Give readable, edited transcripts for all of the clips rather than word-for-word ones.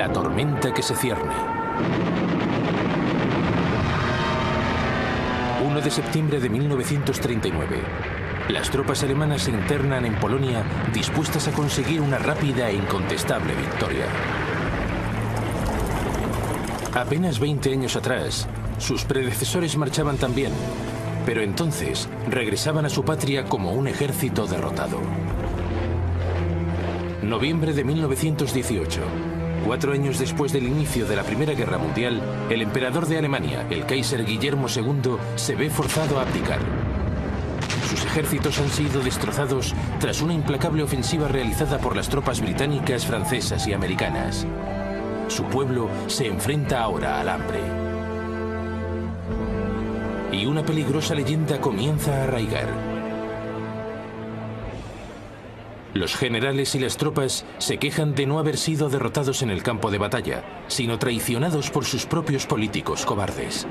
La tormenta que se cierne. 1 de septiembre de 1939. Las tropas alemanas se internan en Polonia dispuestas a conseguir una rápida e incontestable victoria. Apenas 20 años atrás, sus predecesores marchaban también, pero entonces regresaban a su patria como un ejército derrotado. Noviembre de 1918. 4 años después del inicio de la Primera Guerra Mundial, el emperador de Alemania, el Kaiser Guillermo II, se ve forzado a abdicar. Sus ejércitos han sido destrozados tras una implacable ofensiva realizada por las tropas británicas, francesas y americanas. Su pueblo se enfrenta ahora al hambre. Y una peligrosa leyenda comienza a arraigar. Los generales y las tropas se quejan de no haber sido derrotados en el campo de batalla, sino traicionados por sus propios políticos cobardes.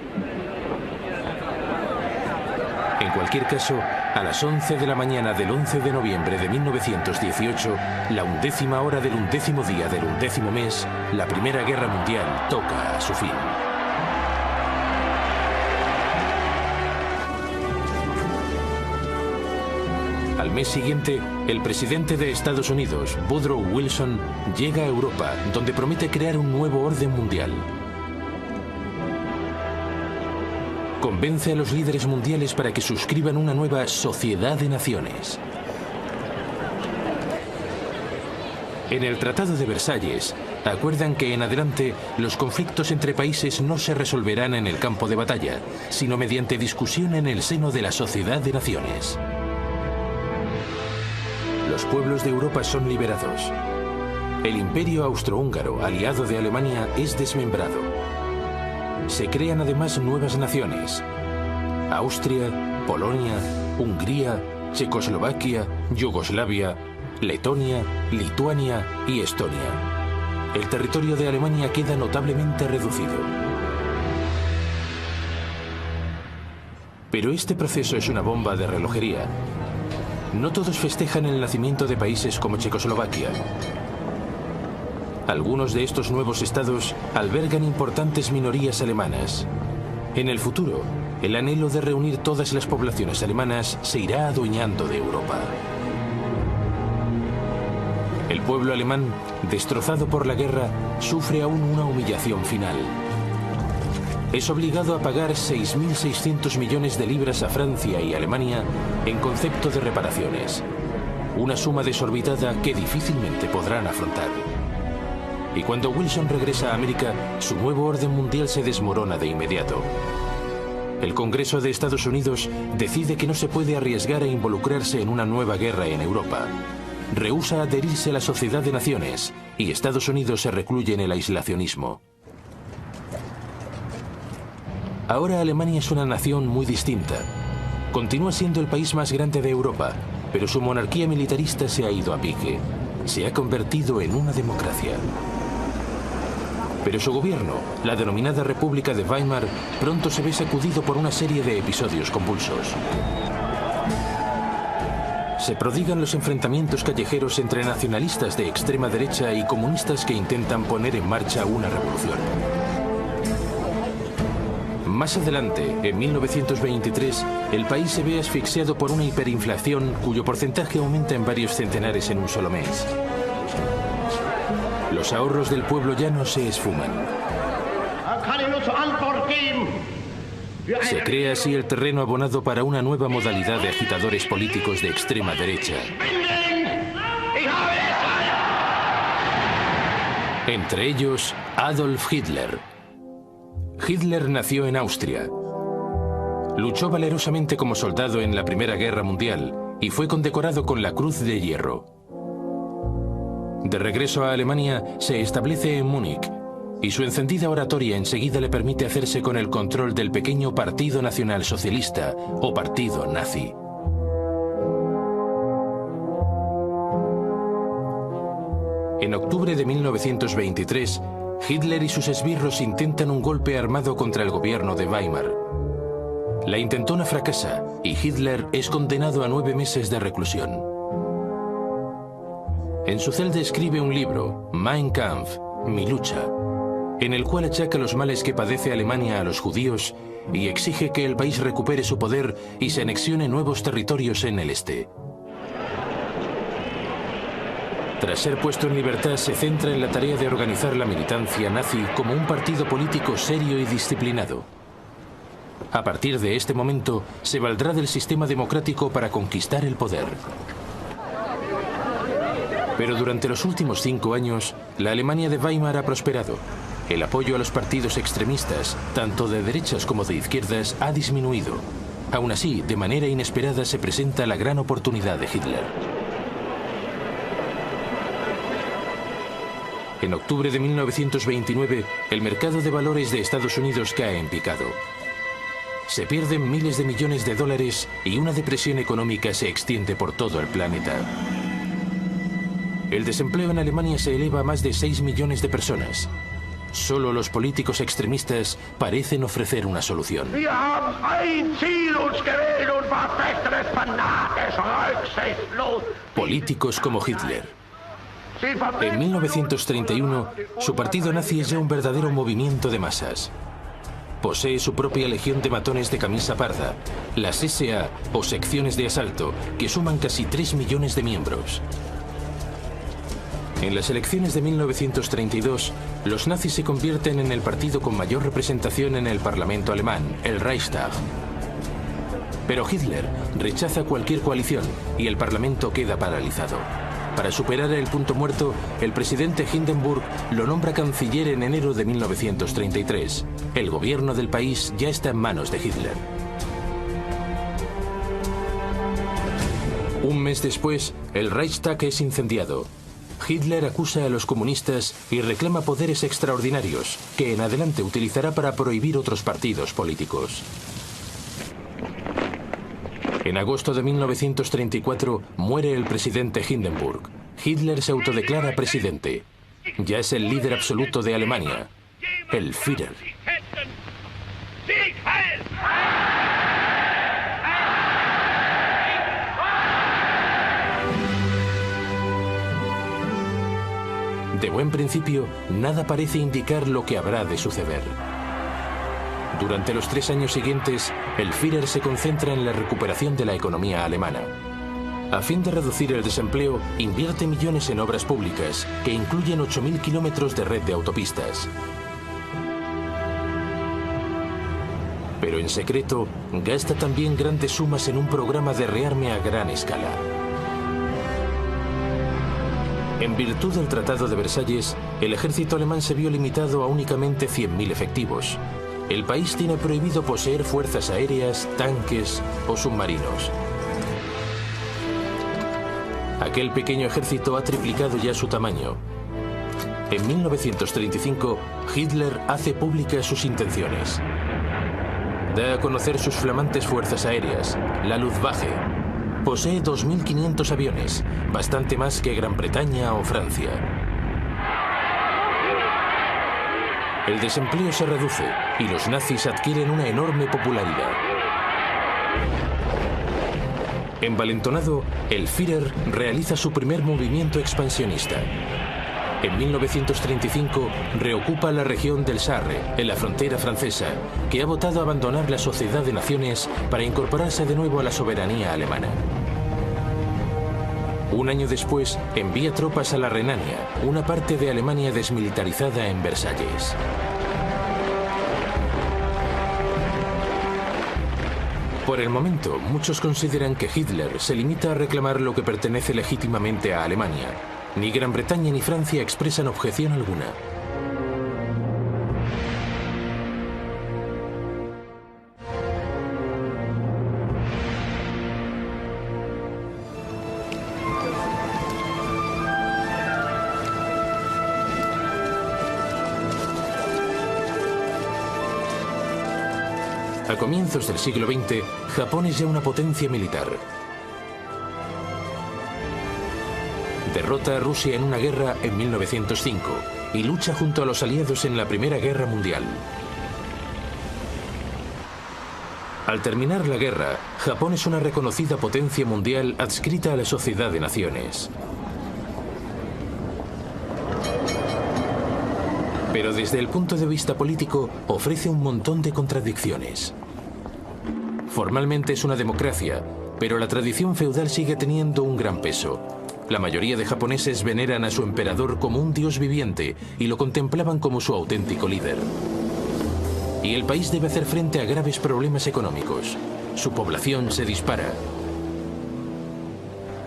En cualquier caso, a las 11 de la mañana del 11 de noviembre de 1918, la 11ª hora del 11º día del 11º mes, la Primera Guerra Mundial toca a su fin. Al mes siguiente, el presidente de Estados Unidos, Woodrow Wilson, llega a Europa, donde promete crear un nuevo orden mundial. Convence a los líderes mundiales para que suscriban una nueva Sociedad de Naciones. En el Tratado de Versalles, acuerdan que en adelante los conflictos entre países no se resolverán en el campo de batalla, sino mediante discusión en el seno de la Sociedad de Naciones. Los pueblos de Europa son liberados. El Imperio Austrohúngaro, aliado de Alemania, es desmembrado. Se crean además nuevas naciones: Austria, Polonia, Hungría, Checoslovaquia, Yugoslavia, Letonia, Lituania y Estonia. El territorio de Alemania queda notablemente reducido. Pero este proceso es una bomba de relojería. No todos festejan el nacimiento de países como Checoslovaquia. Algunos de estos nuevos estados albergan importantes minorías alemanas. En el futuro, el anhelo de reunir todas las poblaciones alemanas se irá adueñando de Europa. El pueblo alemán, destrozado por la guerra, sufre aún una humillación final. Es obligado a pagar 6.600 millones de libras a Francia y Alemania en concepto de reparaciones. Una suma desorbitada que difícilmente podrán afrontar. Y cuando Wilson regresa a América, su nuevo orden mundial se desmorona de inmediato. El Congreso de Estados Unidos decide que no se puede arriesgar a involucrarse en una nueva guerra en Europa. Rehúsa adherirse a la Sociedad de Naciones y Estados Unidos se recluye en el aislacionismo. Ahora Alemania es una nación muy distinta. Continúa siendo el país más grande de Europa, pero su monarquía militarista se ha ido a pique. Se ha convertido en una democracia. Pero su gobierno, la denominada República de Weimar, pronto se ve sacudido por una serie de episodios convulsos. Se prodigan los enfrentamientos callejeros entre nacionalistas de extrema derecha y comunistas que intentan poner en marcha una revolución. Más adelante, en 1923, el país se ve asfixiado por una hiperinflación cuyo porcentaje aumenta en varios centenares en un solo mes. Los ahorros del pueblo llano se esfuman. Se crea así el terreno abonado para una nueva modalidad de agitadores políticos de extrema derecha. Entre ellos, Adolf Hitler. Hitler nació en Austria. Luchó valerosamente como soldado en la Primera Guerra Mundial y fue condecorado con la Cruz de Hierro. De regreso a Alemania, se establece en Múnich y su encendida oratoria enseguida le permite hacerse con el control del pequeño Partido Nacional Socialista o Partido Nazi. En octubre de 1923, Hitler y sus esbirros intentan un golpe armado contra el gobierno de Weimar. La intentona fracasa y Hitler es condenado a 9 meses de reclusión. En su celda escribe un libro, Mein Kampf, Mi lucha, en el cual achaca los males que padece Alemania a los judíos y exige que el país recupere su poder y se anexione nuevos territorios en el este. Tras ser puesto en libertad, se centra en la tarea de organizar la militancia nazi como un partido político serio y disciplinado. A partir de este momento, se valdrá del sistema democrático para conquistar el poder. Pero durante los últimos 5 años, la Alemania de Weimar ha prosperado. El apoyo a los partidos extremistas, tanto de derechas como de izquierdas, ha disminuido. Aún así, de manera inesperada se presenta la gran oportunidad de Hitler. En octubre de 1929, el mercado de valores de Estados Unidos cae en picado. Se pierden miles de millones de dólares y una depresión económica se extiende por todo el planeta. El desempleo en Alemania se eleva a más de 6 millones de personas. Solo los políticos extremistas parecen ofrecer una solución. Políticos como Hitler. En 1931, su partido nazi es ya un verdadero movimiento de masas. Posee su propia legión de matones de camisa parda, las SA o secciones de asalto, que suman casi 3 millones de miembros. En las elecciones de 1932, los nazis se convierten en el partido con mayor representación en el Parlamento alemán, el Reichstag. Pero Hitler rechaza cualquier coalición y el Parlamento queda paralizado. Para superar el punto muerto, el presidente Hindenburg lo nombra canciller en enero de 1933. El gobierno del país ya está en manos de Hitler. Un mes después, el Reichstag es incendiado. Hitler acusa a los comunistas y reclama poderes extraordinarios, que en adelante utilizará para prohibir otros partidos políticos. En agosto de 1934 muere el presidente Hindenburg. Hitler se autodeclara presidente. Ya es el líder absoluto de Alemania, el Führer. De buen principio, nada parece indicar lo que habrá de suceder. Durante los 3 años siguientes, el Führer se concentra en la recuperación de la economía alemana. A fin de reducir el desempleo, invierte millones en obras públicas, que incluyen 8.000 kilómetros de red de autopistas. Pero en secreto, gasta también grandes sumas en un programa de rearme a gran escala. En virtud del Tratado de Versalles, el ejército alemán se vio limitado a únicamente 100.000 efectivos. El país tiene prohibido poseer fuerzas aéreas, tanques o submarinos. Aquel pequeño ejército ha triplicado ya su tamaño. En 1935, Hitler hace públicas sus intenciones. Da a conocer sus flamantes fuerzas aéreas, la Luftwaffe. Posee 2.500 aviones, bastante más que Gran Bretaña o Francia. El desempleo se reduce y los nazis adquieren una enorme popularidad. Envalentonado, el Führer realiza su primer movimiento expansionista. En 1935 reocupa la región del Sarre, en la frontera francesa, que ha votado abandonar la Sociedad de Naciones para incorporarse de nuevo a la soberanía alemana. Un año después, envía tropas a la Renania, una parte de Alemania desmilitarizada en Versalles. Por el momento, muchos consideran que Hitler se limita a reclamar lo que pertenece legítimamente a Alemania. Ni Gran Bretaña ni Francia expresan objeción alguna. A comienzos del siglo XX, Japón es ya una potencia militar. Derrota a Rusia en una guerra en 1905 y lucha junto a los aliados en la Primera Guerra Mundial. Al terminar la guerra, Japón es una reconocida potencia mundial adscrita a la Sociedad de Naciones. pero desde el punto de vista político ofrece un montón de contradicciones. Formalmente es una democracia, pero la tradición feudal sigue teniendo un gran peso. La mayoría de japoneses veneran a su emperador como un dios viviente y lo contemplaban como su auténtico líder. Y el país debe hacer frente a graves problemas económicos. Su población se dispara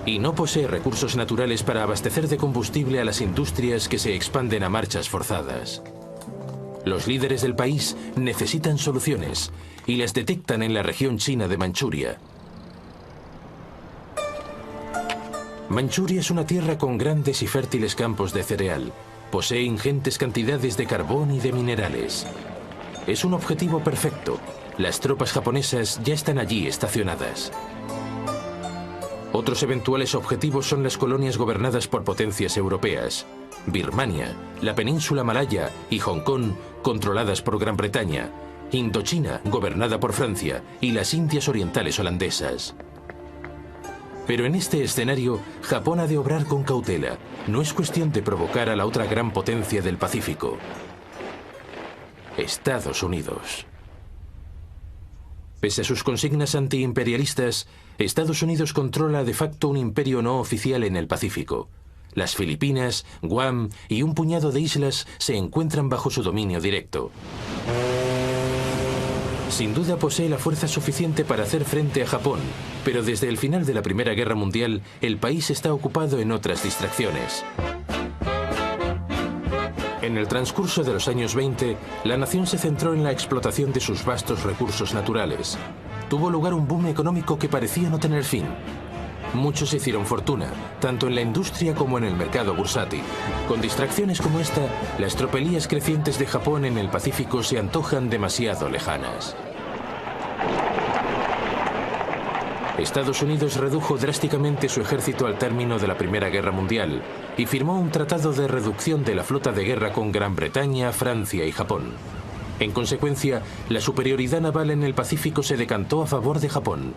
y no posee recursos naturales para abastecer de combustible a las industrias que se expanden a marchas forzadas. Los líderes del país necesitan soluciones y las detectan en la región china de Manchuria. Manchuria es una tierra con grandes y fértiles campos de cereal. Posee ingentes cantidades de carbón y de minerales. Es un objetivo perfecto. Las tropas japonesas ya están allí estacionadas. Otros eventuales objetivos son las colonias gobernadas por potencias europeas. Birmania, la península malaya y Hong Kong, controladas por Gran Bretaña. Indochina, gobernada por Francia, y las Indias Orientales holandesas. Pero en este escenario, Japón ha de obrar con cautela. No es cuestión de provocar a la otra gran potencia del Pacífico: Estados Unidos. Pese a sus consignas antiimperialistas, Estados Unidos controla de facto un imperio no oficial en el Pacífico. Las Filipinas, Guam y un puñado de islas se encuentran bajo su dominio directo. Sin duda posee la fuerza suficiente para hacer frente a Japón, pero desde el final de la Primera Guerra Mundial, el país está ocupado en otras distracciones. En el transcurso de los años 20, la nación se centró en la explotación de sus vastos recursos naturales. Tuvo lugar un boom económico que parecía no tener fin. Muchos hicieron fortuna, tanto en la industria como en el mercado bursátil. Con distracciones como esta, las tropelías crecientes de Japón en el Pacífico se antojan demasiado lejanas. Estados Unidos redujo drásticamente su ejército al término de la Primera Guerra Mundial y firmó un tratado de reducción de la flota de guerra con Gran Bretaña, Francia y Japón. En consecuencia, la superioridad naval en el Pacífico se decantó a favor de Japón.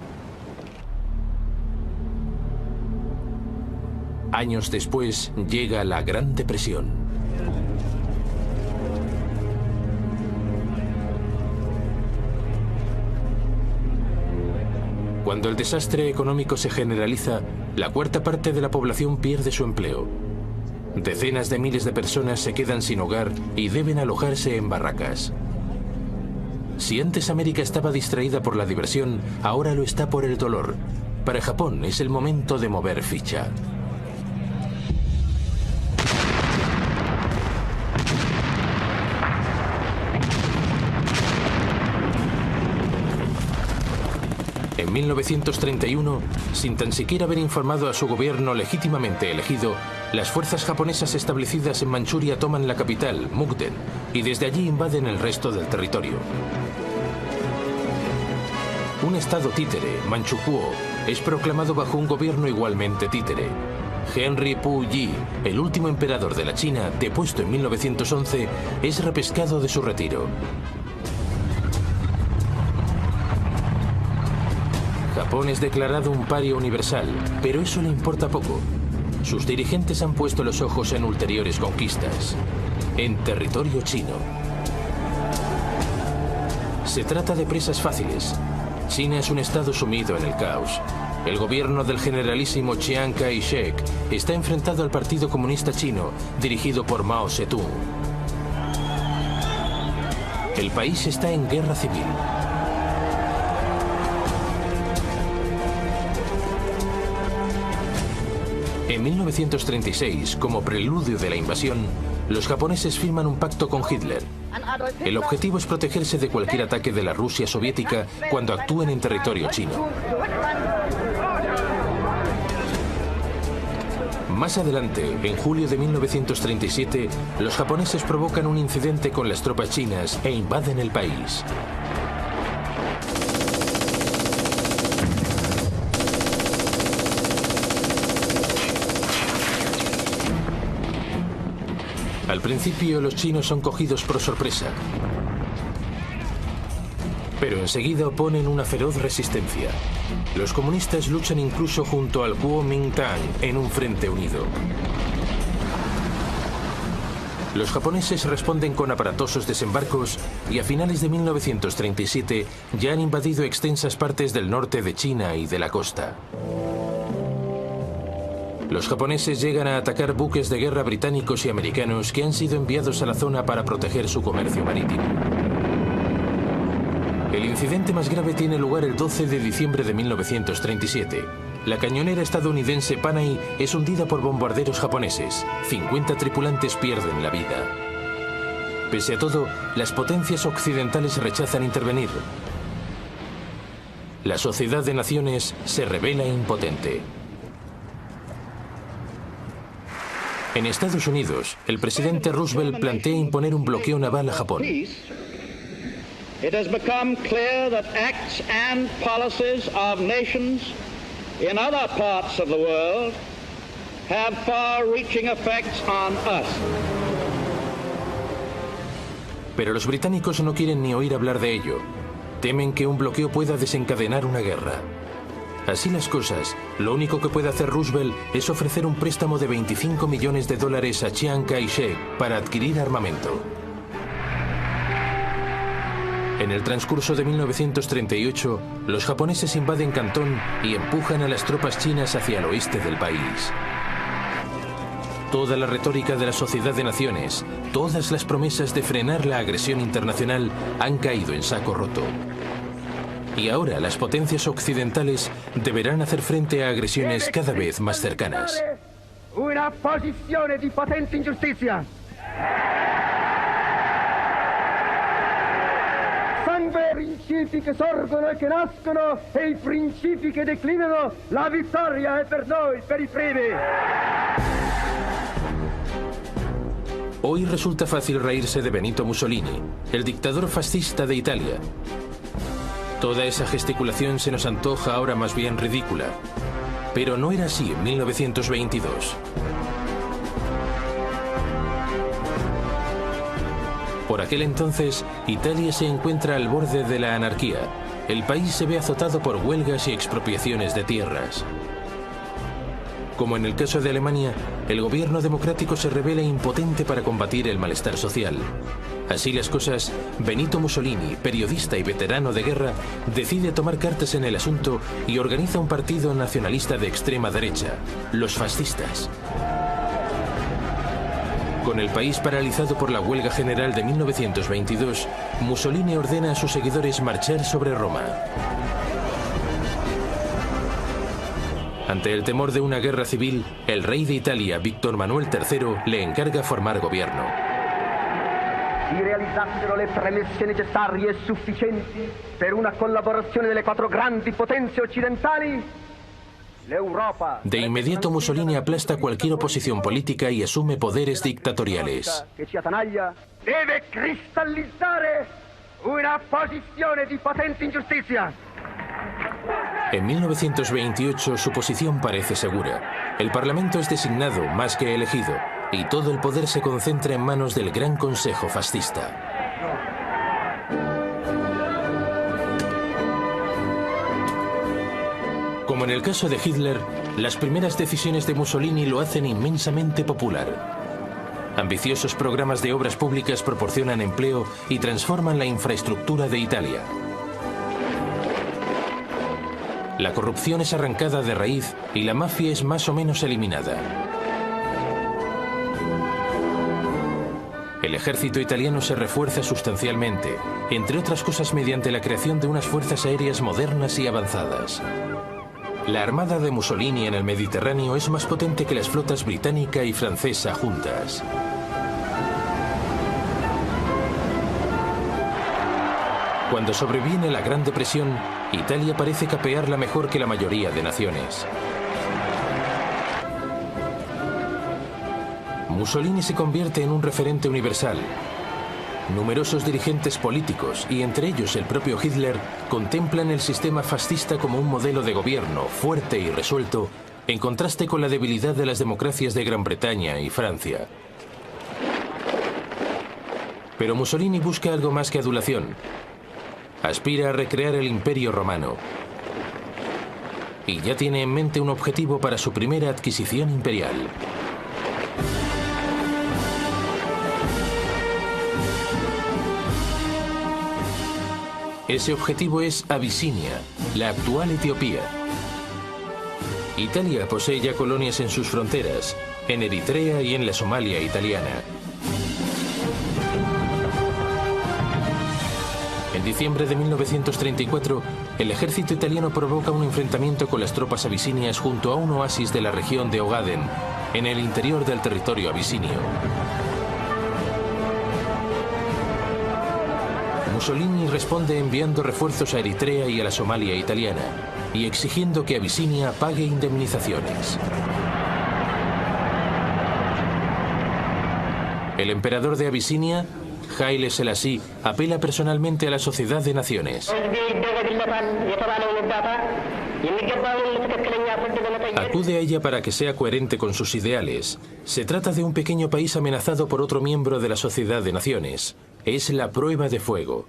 Años después llega la Gran Depresión. Cuando el desastre económico se generaliza, la cuarta parte de la población pierde su empleo. Decenas de miles de personas se quedan sin hogar y deben alojarse en barracas. Si antes América estaba distraída por la diversión, ahora lo está por el dolor. Para Japón es el momento de mover ficha. En 1931, sin tan siquiera haber informado a su gobierno legítimamente elegido, las fuerzas japonesas establecidas en Manchuria toman la capital, Mukden, y desde allí invaden el resto del territorio. Un estado títere, Manchukuo, es proclamado bajo un gobierno igualmente títere. Henry Puyi, el último emperador de la China, depuesto en 1911, es repescado de su retiro. Japón es declarado un paria universal, pero eso le importa poco. Sus dirigentes han puesto los ojos en ulteriores conquistas, en territorio chino. Se trata de presas fáciles. China es un estado sumido en el caos. El gobierno del generalísimo Chiang Kai-shek está enfrentado al Partido Comunista Chino, dirigido por Mao Zedong. El país está en guerra civil. En 1936, como preludio de la invasión, los japoneses firman un pacto con Hitler. El objetivo es protegerse de cualquier ataque de la Rusia soviética cuando actúen en territorio chino. Más adelante, en julio de 1937, los japoneses provocan un incidente con las tropas chinas e invaden el país. Al principio los chinos son cogidos por sorpresa, pero enseguida oponen una feroz resistencia. Los comunistas luchan incluso junto al Kuomintang en un frente unido. Los japoneses responden con aparatosos desembarcos y a finales de 1937 ya han invadido extensas partes del norte de China y de la costa. Los japoneses llegan a atacar buques de guerra británicos y americanos que han sido enviados a la zona para proteger su comercio marítimo. El incidente más grave tiene lugar el 12 de diciembre de 1937. La cañonera estadounidense Panay es hundida por bombarderos japoneses. 50 tripulantes pierden la vida. Pese a todo, las potencias occidentales rechazan intervenir. La Sociedad de Naciones se revela impotente. En Estados Unidos, el presidente Roosevelt plantea imponer un bloqueo naval a Japón. It has become clear that acts and policies of nations in other parts of the world have far-reaching effects on us. Pero los británicos no quieren ni oír hablar de ello. Temen que un bloqueo pueda desencadenar una guerra. Así las cosas, lo único que puede hacer Roosevelt es ofrecer un préstamo de $25 millones a Chiang Kai-shek para adquirir armamento. En el transcurso de 1938, los japoneses invaden Cantón y empujan a las tropas chinas hacia el oeste del país. Toda la retórica de la Sociedad de Naciones, todas las promesas de frenar la agresión internacional han caído en saco roto. Y ahora las potencias occidentales deberán hacer frente a agresiones cada vez más cercanas. Una posición de potente injusticia. Sangue principi che sorgono e che nascono e i principi che declinano, la vittoria è per noi, per i primi. Hoy resulta fácil reírse de Benito Mussolini, el dictador fascista de Italia. Toda esa gesticulación se nos antoja ahora más bien ridícula. Pero no era así en 1922. Por aquel entonces, Italia se encuentra al borde de la anarquía. El país se ve azotado por huelgas y expropiaciones de tierras. Como en el caso de Alemania, el gobierno democrático se revela impotente para combatir el malestar social. Así las cosas, Benito Mussolini, periodista y veterano de guerra, decide tomar cartas en el asunto y organiza un partido nacionalista de extrema derecha, los fascistas. Con el país paralizado por la huelga general de 1922, Mussolini ordena a sus seguidores marchar sobre Roma. Ante el temor de una guerra civil, el rey de Italia, Víctor Manuel III, le encarga formar gobierno. Si realizzassero le premesse necessarie e sufficienti per una collaborazione delle quattro grandi potenze occidentali, l'Europa... De inmediato Mussolini aplasta cualquier oposición política y asume poderes dictatoriales. ...che ci attanaglia deve cristallizzare una posizione di potente ingiustizia. En 1928 su posición parece segura. El Parlamento es designado más que elegido y todo el poder se concentra en manos del Gran Consejo Fascista. Como en el caso de Hitler, las primeras decisiones de Mussolini lo hacen inmensamente popular. Ambiciosos programas de obras públicas proporcionan empleo y transforman la infraestructura de Italia. La corrupción es arrancada de raíz y la mafia es más o menos eliminada. El ejército italiano se refuerza sustancialmente, entre otras cosas mediante la creación de unas fuerzas aéreas modernas y avanzadas. La armada de Mussolini en el Mediterráneo es más potente que las flotas británica y francesa juntas. Cuando sobreviene la Gran Depresión, Italia parece capearla mejor que la mayoría de naciones. Mussolini se convierte en un referente universal. Numerosos dirigentes políticos, y entre ellos el propio Hitler, contemplan el sistema fascista como un modelo de gobierno fuerte y resuelto, en contraste con la debilidad de las democracias de Gran Bretaña y Francia. Pero Mussolini busca algo más que adulación. Aspira a recrear el Imperio Romano. Y ya tiene en mente un objetivo para su primera adquisición imperial. Ese objetivo es Abisinia, la actual Etiopía. Italia posee ya colonias en sus fronteras, en Eritrea y en la Somalia italiana. En diciembre de 1934, el ejército italiano provoca un enfrentamiento con las tropas abisinias junto a un oasis de la región de Ogaden, en el interior del territorio abisinio. Mussolini responde enviando refuerzos a Eritrea y a la Somalia italiana, y exigiendo que Abisinia pague indemnizaciones. El emperador de Abisinia, Haile Selassie, apela personalmente a la Sociedad de Naciones. Acude a ella para que sea coherente con sus ideales. Se trata de un pequeño país amenazado por otro miembro de la Sociedad de Naciones. Es la prueba de fuego.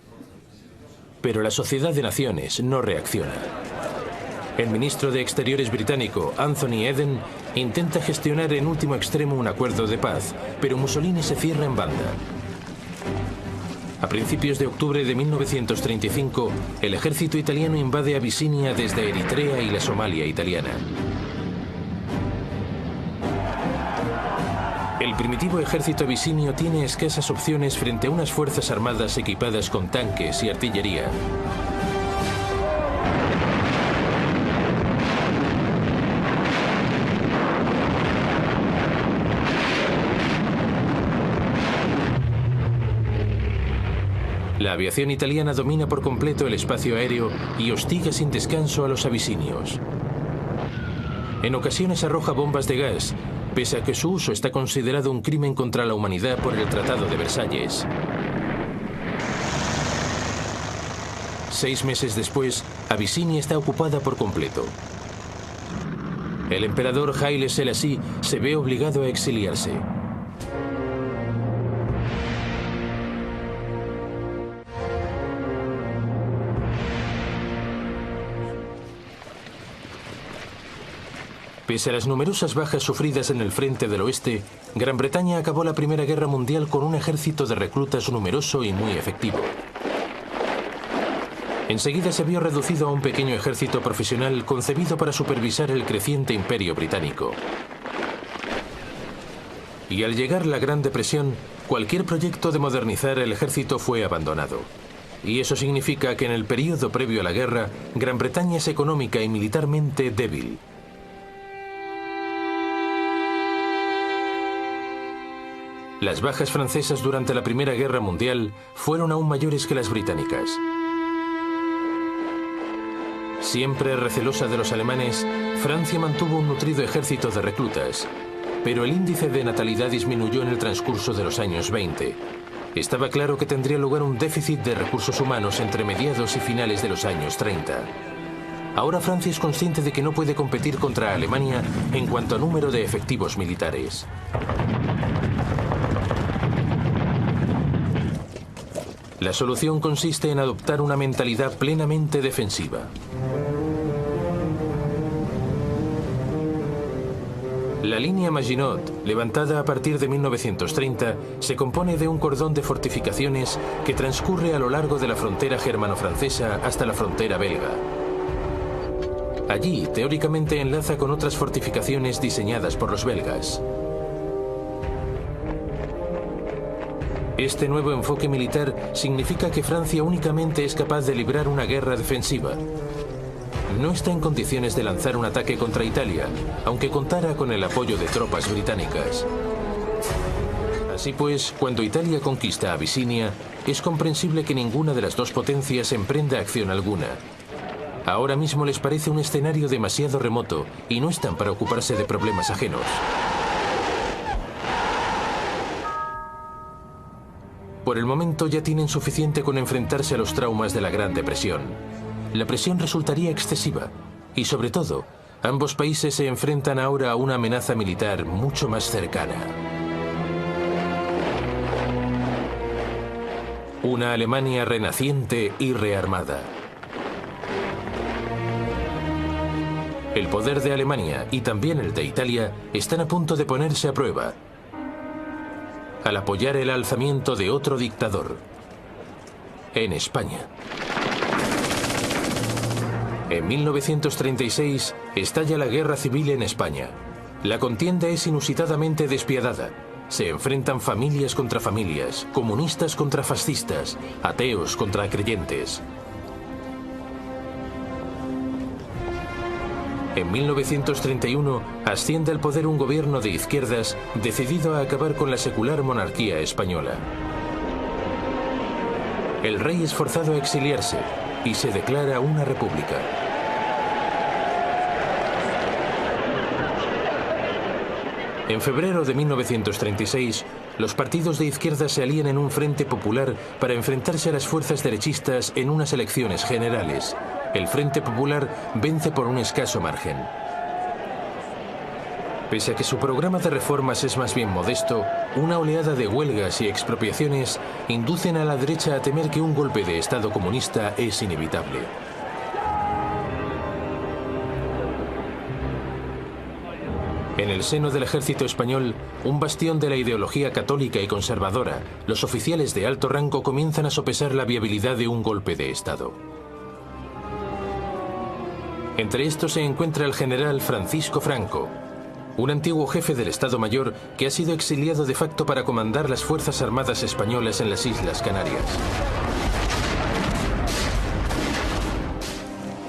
Pero la Sociedad de Naciones no reacciona. El ministro de Exteriores británico, Anthony Eden, intenta gestionar en último extremo un acuerdo de paz, pero Mussolini se cierra en banda. A principios de octubre de 1935, el ejército italiano invade Abisinia desde Eritrea y la Somalia italiana. El primitivo ejército abisinio tiene escasas opciones frente a unas fuerzas armadas equipadas con tanques y artillería. La aviación italiana domina por completo el espacio aéreo y hostiga sin descanso a los abisinios. En ocasiones arroja bombas de gas, pese a que su uso está considerado un crimen contra la humanidad por el Tratado de Versalles. 6 meses después, Abisinia está ocupada por completo. El emperador Haile Selassie se ve obligado a exiliarse. Pese a las numerosas bajas sufridas en el frente del oeste, Gran Bretaña acabó la Primera Guerra Mundial con un ejército de reclutas numeroso y muy efectivo. Enseguida se vio reducido a un pequeño ejército profesional concebido para supervisar el creciente imperio británico. Y al llegar la Gran Depresión, cualquier proyecto de modernizar el ejército fue abandonado. Y eso significa que en el período previo a la guerra, Gran Bretaña es económica y militarmente débil. Las bajas francesas durante la Primera Guerra Mundial fueron aún mayores que las británicas. Siempre recelosa de los alemanes, Francia mantuvo un nutrido ejército de reclutas, pero el índice de natalidad disminuyó en el transcurso de los años 20. Estaba claro que tendría lugar un déficit de recursos humanos entre mediados y finales de los años 30. Ahora Francia es consciente de que no puede competir contra Alemania en cuanto a número de efectivos militares. La solución consiste en adoptar una mentalidad plenamente defensiva. La línea Maginot, levantada a partir de 1930, se compone de un cordón de fortificaciones que transcurre a lo largo de la frontera germano-francesa hasta la frontera belga. Allí, teóricamente, enlaza con otras fortificaciones diseñadas por los belgas. Este nuevo enfoque militar significa que Francia únicamente es capaz de librar una guerra defensiva. No está en condiciones de lanzar un ataque contra Italia, aunque contara con el apoyo de tropas británicas. Así pues, cuando Italia conquista Abisinia, es comprensible que ninguna de las dos potencias emprenda acción alguna. Ahora mismo les parece un escenario demasiado remoto y no están para ocuparse de problemas ajenos. Por el momento ya tienen suficiente con enfrentarse a los traumas de la Gran Depresión. La presión resultaría excesiva y, sobre todo, ambos países se enfrentan ahora a una amenaza militar mucho más cercana. Una Alemania renaciente y rearmada. El poder de Alemania y también el de Italia están a punto de ponerse a prueba al apoyar el alzamiento de otro dictador en España. En 1936 estalla la Guerra Civil en España. La contienda es inusitadamente despiadada. Se enfrentan familias contra familias, comunistas contra fascistas, ateos contra creyentes. En 1931 asciende al poder un gobierno de izquierdas decidido a acabar con la secular monarquía española. El rey es forzado a exiliarse y se declara una república. En febrero de 1936, los partidos de izquierda se alían en un frente popular para enfrentarse a las fuerzas derechistas en unas elecciones generales. El Frente Popular vence por un escaso margen. Pese a que su programa de reformas es más bien modesto, una oleada de huelgas y expropiaciones inducen a la derecha a temer que un golpe de Estado comunista es inevitable. En el seno del ejército español, un bastión de la ideología católica y conservadora, los oficiales de alto rango comienzan a sopesar la viabilidad de un golpe de Estado. Entre estos se encuentra el general Francisco Franco, un antiguo jefe del Estado Mayor que ha sido exiliado de facto para comandar las Fuerzas Armadas españolas en las Islas Canarias.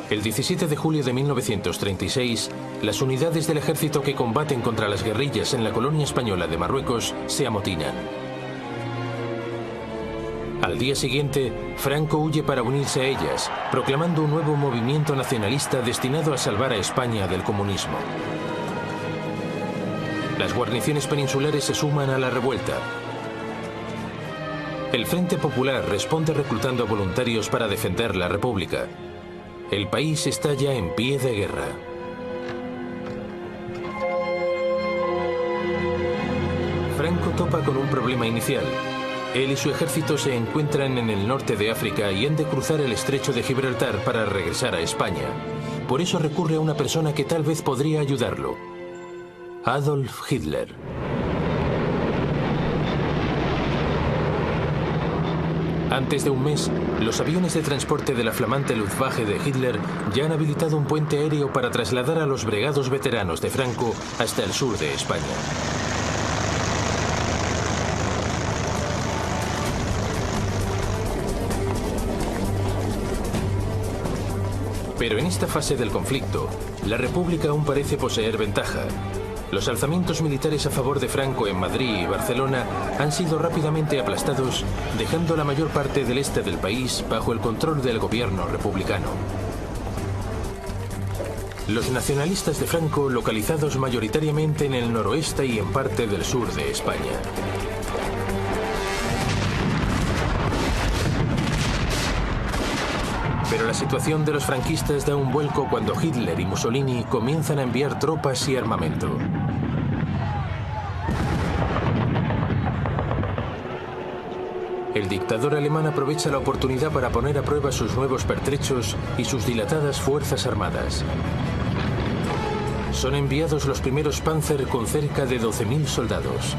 El 17 de julio de 1936, las unidades del ejército que combaten contra las guerrillas en la colonia española de Marruecos se amotinan. Al día siguiente, Franco huye para unirse a ellas, proclamando un nuevo movimiento nacionalista destinado a salvar a España del comunismo. Las guarniciones peninsulares se suman a la revuelta. El Frente Popular responde reclutando voluntarios para defender la República. El país está ya en pie de guerra. Franco topa con un problema inicial. Él y su ejército se encuentran en el norte de África y han de cruzar el estrecho de Gibraltar para regresar a España. Por eso recurre a una persona que tal vez podría ayudarlo: Adolf Hitler. Antes de un mes, los aviones de transporte de la flamante Luftwaffe de Hitler ya han habilitado un puente aéreo para trasladar a los bregados veteranos de Franco hasta el sur de España. Pero en esta fase del conflicto, la República aún parece poseer ventaja. Los alzamientos militares a favor de Franco en Madrid y Barcelona han sido rápidamente aplastados, dejando la mayor parte del este del país bajo el control del gobierno republicano. Los nacionalistas de Franco, localizados mayoritariamente en el noroeste y en parte del sur de España. Pero la situación de los franquistas da un vuelco cuando Hitler y Mussolini comienzan a enviar tropas y armamento. El dictador alemán aprovecha la oportunidad para poner a prueba sus nuevos pertrechos y sus dilatadas fuerzas armadas. Son enviados los primeros Panzer con cerca de 12.000 soldados.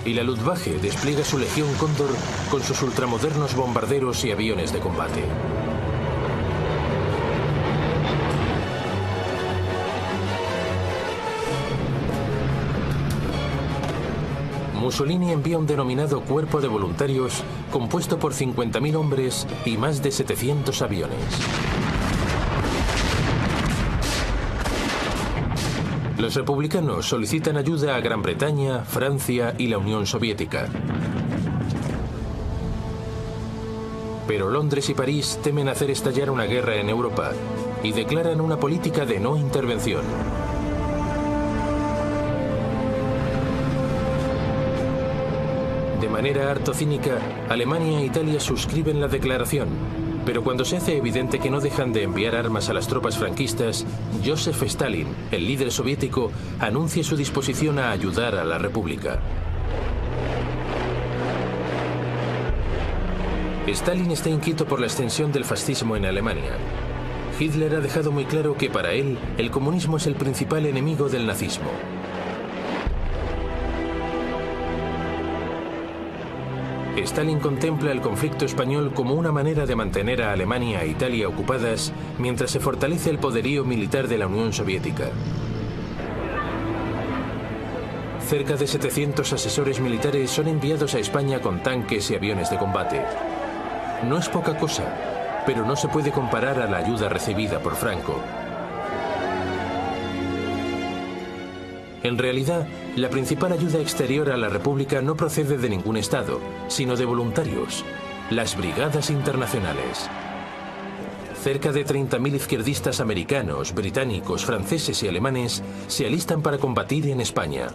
Y la Luftwaffe despliega su Legión Cóndor con sus ultramodernos bombarderos y aviones de combate. Mussolini envía un denominado Cuerpo de Voluntarios compuesto por 50.000 hombres y más de 700 aviones. Los republicanos solicitan ayuda a Gran Bretaña, Francia y la Unión Soviética. Pero Londres y París temen hacer estallar una guerra en Europa y declaran una política de no intervención. De manera harto cínica, Alemania e Italia suscriben la declaración, pero cuando se hace evidente que no dejan de enviar armas a las tropas franquistas, Joseph Stalin, el líder soviético, anuncia su disposición a ayudar a la República. Stalin está inquieto por la extensión del fascismo en Alemania. Hitler ha dejado muy claro que para él el comunismo es el principal enemigo del nazismo. Stalin contempla el conflicto español como una manera de mantener a Alemania e Italia ocupadas mientras se fortalece el poderío militar de la Unión Soviética. Cerca de 700 asesores militares son enviados a España con tanques y aviones de combate. No es poca cosa, pero no se puede comparar a la ayuda recibida por Franco. En realidad, la principal ayuda exterior a la República no procede de ningún Estado, sino de voluntarios, las Brigadas Internacionales. Cerca de 30.000 izquierdistas americanos, británicos, franceses y alemanes se alistan para combatir en España.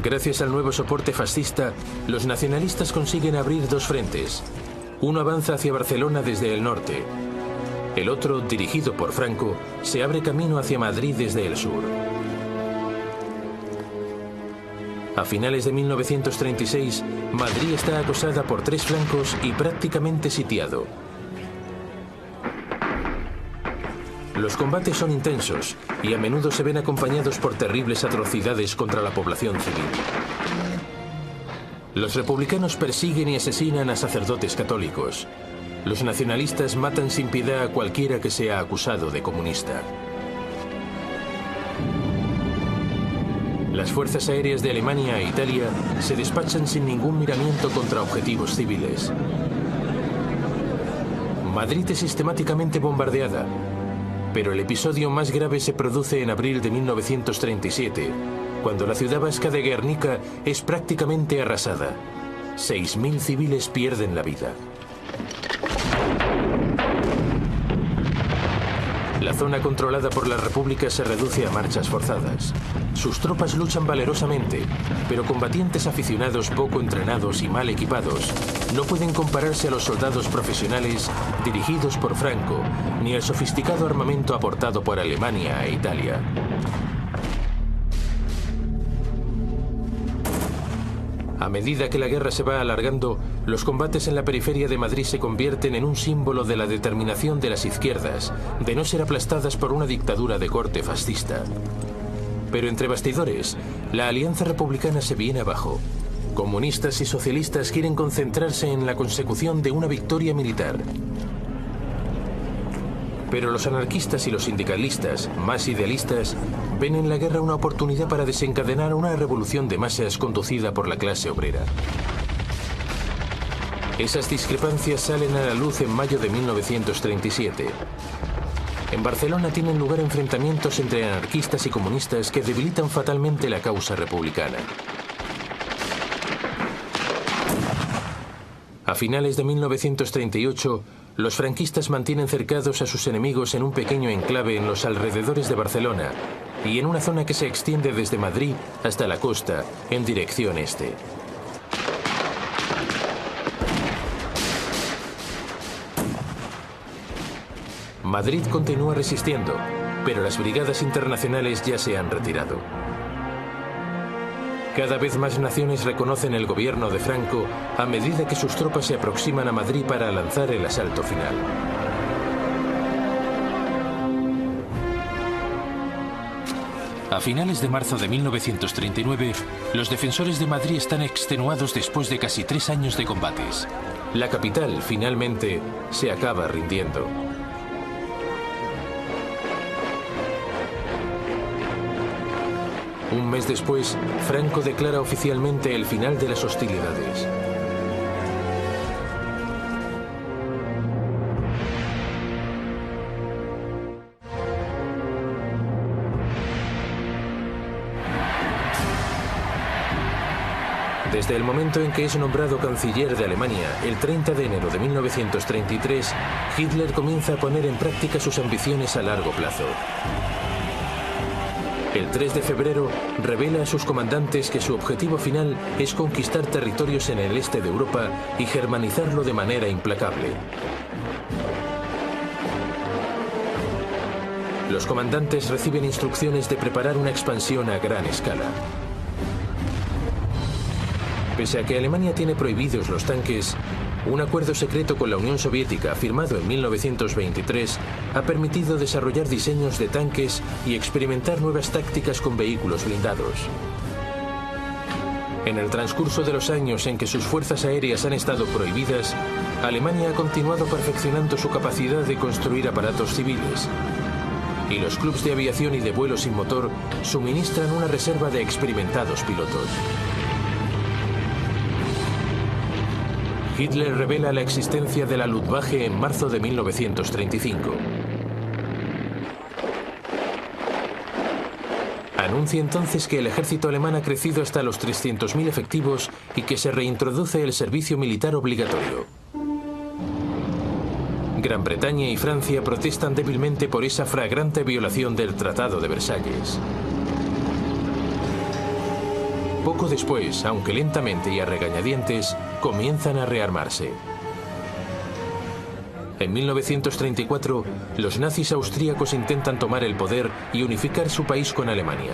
Gracias al nuevo soporte fascista, los nacionalistas consiguen abrir dos frentes. Uno avanza hacia Barcelona desde el norte. El otro, dirigido por Franco, se abre camino hacia Madrid desde el sur. A finales de 1936, Madrid está acosada por tres flancos y prácticamente sitiado. Los combates son intensos y a menudo se ven acompañados por terribles atrocidades contra la población civil. Los republicanos persiguen y asesinan a sacerdotes católicos. Los nacionalistas matan sin piedad a cualquiera que sea acusado de comunista. Las fuerzas aéreas de Alemania e Italia se despachan sin ningún miramiento contra objetivos civiles. Madrid es sistemáticamente bombardeada, pero el episodio más grave se produce en abril de 1937, cuando la ciudad vasca de Guernica es prácticamente arrasada. 6.000 civiles pierden la vida. La zona controlada por la República se reduce a marchas forzadas. Sus tropas luchan valerosamente, pero combatientes aficionados poco entrenados y mal equipados no pueden compararse a los soldados profesionales dirigidos por Franco, ni al sofisticado armamento aportado por Alemania e Italia. A medida que la guerra se va alargando, los combates en la periferia de Madrid se convierten en un símbolo de la determinación de las izquierdas de no ser aplastadas por una dictadura de corte fascista. Pero entre bastidores, la alianza republicana se viene abajo. Comunistas y socialistas quieren concentrarse en la consecución de una victoria militar. Pero los anarquistas y los sindicalistas, más idealistas, ven en la guerra una oportunidad para desencadenar una revolución de masas conducida por la clase obrera. Esas discrepancias salen a la luz en mayo de 1937. En Barcelona tienen lugar enfrentamientos entre anarquistas y comunistas que debilitan fatalmente la causa republicana. A finales de 1938, los franquistas mantienen cercados a sus enemigos en un pequeño enclave en los alrededores de Barcelona y en una zona que se extiende desde Madrid hasta la costa, en dirección este. Madrid continúa resistiendo, pero las brigadas internacionales ya se han retirado. Cada vez más naciones reconocen el gobierno de Franco a medida que sus tropas se aproximan a Madrid para lanzar el asalto final. A finales de marzo de 1939, los defensores de Madrid están extenuados después de casi 3 años de combates. La capital, finalmente, se acaba rindiendo. Un mes después, Franco declara oficialmente el final de las hostilidades. Desde el momento en que es nombrado canciller de Alemania, el 30 de enero de 1933, Hitler comienza a poner en práctica sus ambiciones a largo plazo. El 3 de febrero revela a sus comandantes que su objetivo final es conquistar territorios en el este de Europa y germanizarlo de manera implacable. Los comandantes reciben instrucciones de preparar una expansión a gran escala. Pese a que Alemania tiene prohibidos los tanques, un acuerdo secreto con la Unión Soviética, firmado en 1923, ha permitido desarrollar diseños de tanques y experimentar nuevas tácticas con vehículos blindados. En el transcurso de los años en que sus fuerzas aéreas han estado prohibidas, Alemania ha continuado perfeccionando su capacidad de construir aparatos civiles. Y los clubes de aviación y de vuelo sin motor suministran una reserva de experimentados pilotos. Hitler revela la existencia de la Luftwaffe en marzo de 1935. Anuncia entonces que el ejército alemán ha crecido hasta los 300.000 efectivos y que se reintroduce el servicio militar obligatorio. Gran Bretaña y Francia protestan débilmente por esa flagrante violación del Tratado de Versalles. Poco después, aunque lentamente y a regañadientes, comienzan a rearmarse. En 1934, los nazis austríacos intentan tomar el poder y unificar su país con Alemania.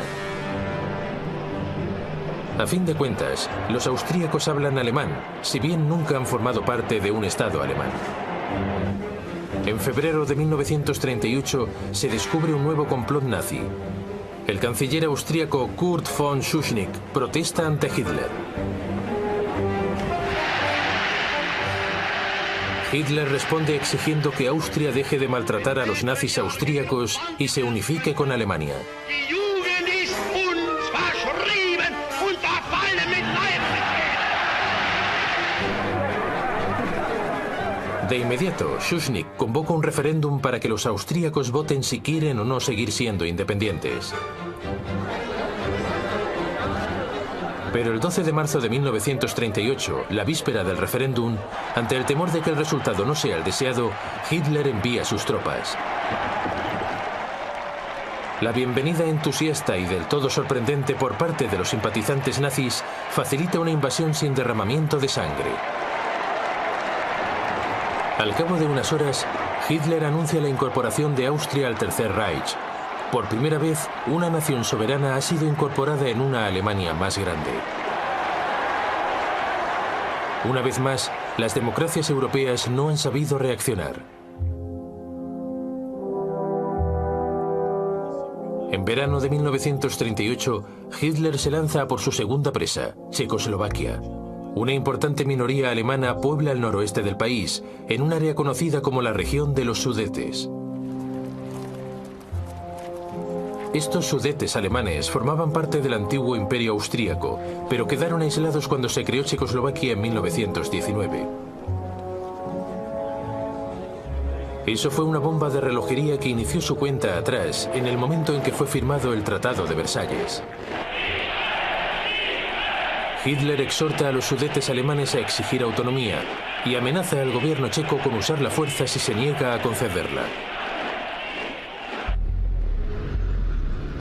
A fin de cuentas, los austríacos hablan alemán, si bien nunca han formado parte de un Estado alemán. En febrero de 1938 se descubre un nuevo complot nazi. El canciller austríaco Kurt von Schuschnigg protesta ante Hitler. Hitler responde exigiendo que Austria deje de maltratar a los nazis austríacos y se unifique con Alemania. De inmediato, Schuschnigg convoca un referéndum para que los austríacos voten si quieren o no seguir siendo independientes. Pero el 12 de marzo de 1938, la víspera del referéndum, ante el temor de que el resultado no sea el deseado, Hitler envía sus tropas. La bienvenida entusiasta y del todo sorprendente por parte de los simpatizantes nazis facilita una invasión sin derramamiento de sangre. Al cabo de unas horas, Hitler anuncia la incorporación de Austria al Tercer Reich. Por primera vez, una nación soberana ha sido incorporada en una Alemania más grande. Una vez más, las democracias europeas no han sabido reaccionar. En verano de 1938, Hitler se lanza por su segunda presa, Checoslovaquia. Una importante minoría alemana puebla el noroeste del país, en un área conocida como la región de los Sudetes. Estos Sudetes alemanes formaban parte del antiguo imperio austríaco, pero quedaron aislados cuando se creó Checoslovaquia en 1919. Eso fue una bomba de relojería que inició su cuenta atrás en el momento en que fue firmado el Tratado de Versalles. Hitler exhorta a los Sudetes alemanes a exigir autonomía y amenaza al gobierno checo con usar la fuerza si se niega a concederla.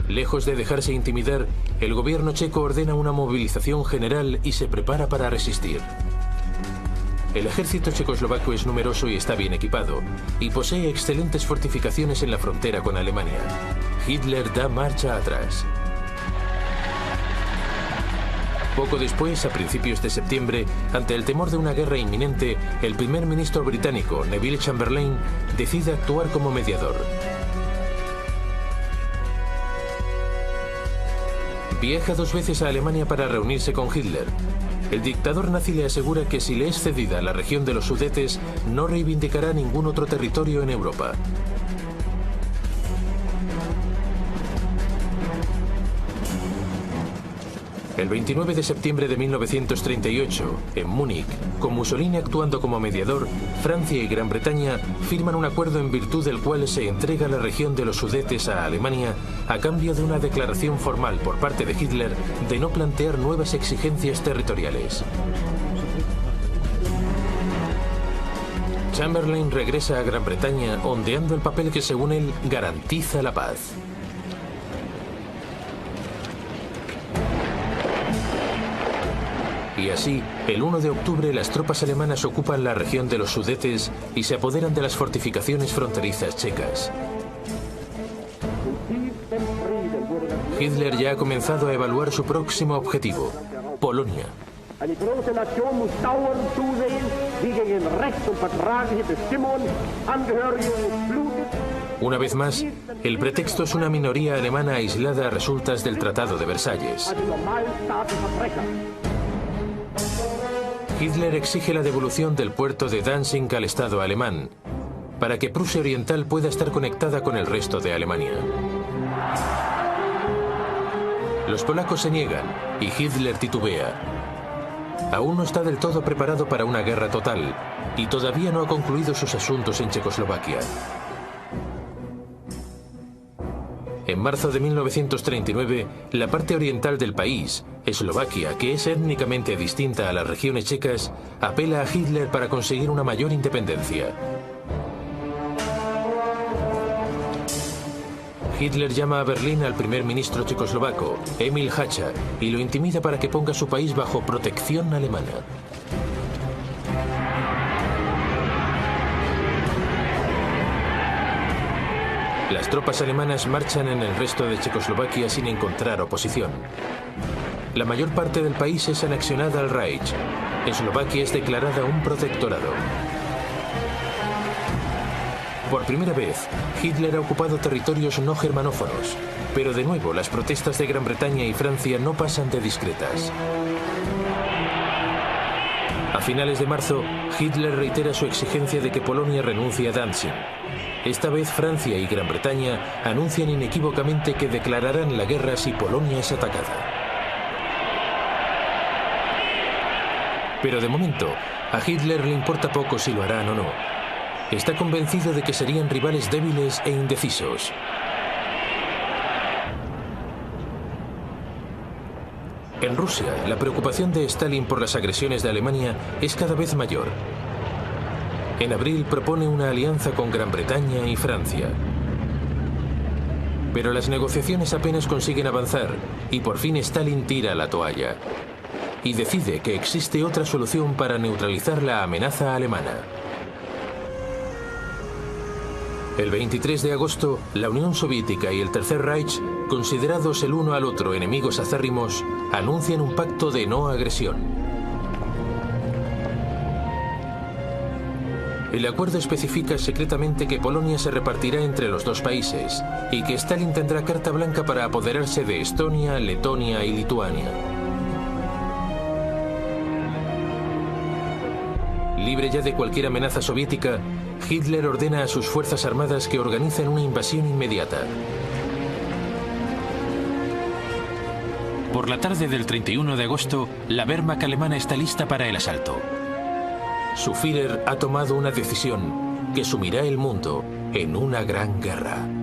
Lejos de dejarse intimidar, el gobierno checo ordena una movilización general y se prepara para resistir. El ejército checoslovaco es numeroso y está bien equipado, y posee excelentes fortificaciones en la frontera con Alemania. Hitler da marcha atrás. Poco después, a principios de septiembre, ante el temor de una guerra inminente, el primer ministro británico, Neville Chamberlain, decide actuar como mediador. Viaja 2 veces a Alemania para reunirse con Hitler. El dictador nazi le asegura que si le es cedida la región de los Sudetes, no reivindicará ningún otro territorio en Europa. El 29 de septiembre de 1938, en Múnich, con Mussolini actuando como mediador, Francia y Gran Bretaña firman un acuerdo en virtud del cual se entrega la región de los Sudetes a Alemania a cambio de una declaración formal por parte de Hitler de no plantear nuevas exigencias territoriales. Chamberlain regresa a Gran Bretaña ondeando el papel que, según él, garantiza la paz. Y así, el 1 de octubre las tropas alemanas ocupan la región de los Sudetes y se apoderan de las fortificaciones fronterizas checas. Hitler ya ha comenzado a evaluar su próximo objetivo, Polonia. Una vez más, el pretexto es una minoría alemana aislada a resultas del Tratado de Versalles. Hitler exige la devolución del puerto de Danzig al Estado alemán, para que Prusia Oriental pueda estar conectada con el resto de Alemania. Los polacos se niegan y Hitler titubea. Aún no está del todo preparado para una guerra total y todavía no ha concluido sus asuntos en Checoslovaquia. En marzo de 1939, la parte oriental del país, Eslovaquia, que es étnicamente distinta a las regiones checas, apela a Hitler para conseguir una mayor independencia. Hitler llama a Berlín al primer ministro checoslovaco, Emil Hácha, y lo intimida para que ponga su país bajo protección alemana. Las tropas alemanas marchan en el resto de Checoslovaquia sin encontrar oposición. La mayor parte del país es anexionada al Reich. Eslovaquia es declarada un protectorado. Por primera vez, Hitler ha ocupado territorios no germanófonos, pero de nuevo las protestas de Gran Bretaña y Francia no pasan de discretas. A finales de marzo, Hitler reitera su exigencia de que Polonia renuncie a Danzig. Esta vez Francia y Gran Bretaña anuncian inequívocamente que declararán la guerra si Polonia es atacada. Pero de momento, a Hitler le importa poco si lo harán o no. Está convencido de que serían rivales débiles e indecisos. En Rusia, la preocupación de Stalin por las agresiones de Alemania es cada vez mayor. En abril propone una alianza con Gran Bretaña y Francia. Pero las negociaciones apenas consiguen avanzar y por fin Stalin tira la toalla y decide que existe otra solución para neutralizar la amenaza alemana. El 23 de agosto, la Unión Soviética y el Tercer Reich, considerados el uno al otro enemigos acérrimos, anuncian un pacto de no agresión. El acuerdo especifica secretamente que Polonia se repartirá entre los dos países y que Stalin tendrá carta blanca para apoderarse de Estonia, Letonia y Lituania. Libre ya de cualquier amenaza soviética, Hitler ordena a sus fuerzas armadas que organicen una invasión inmediata. Por la tarde del 31 de agosto, la Wehrmacht alemana está lista para el asalto. Su Führer ha tomado una decisión que sumirá el mundo en una gran guerra.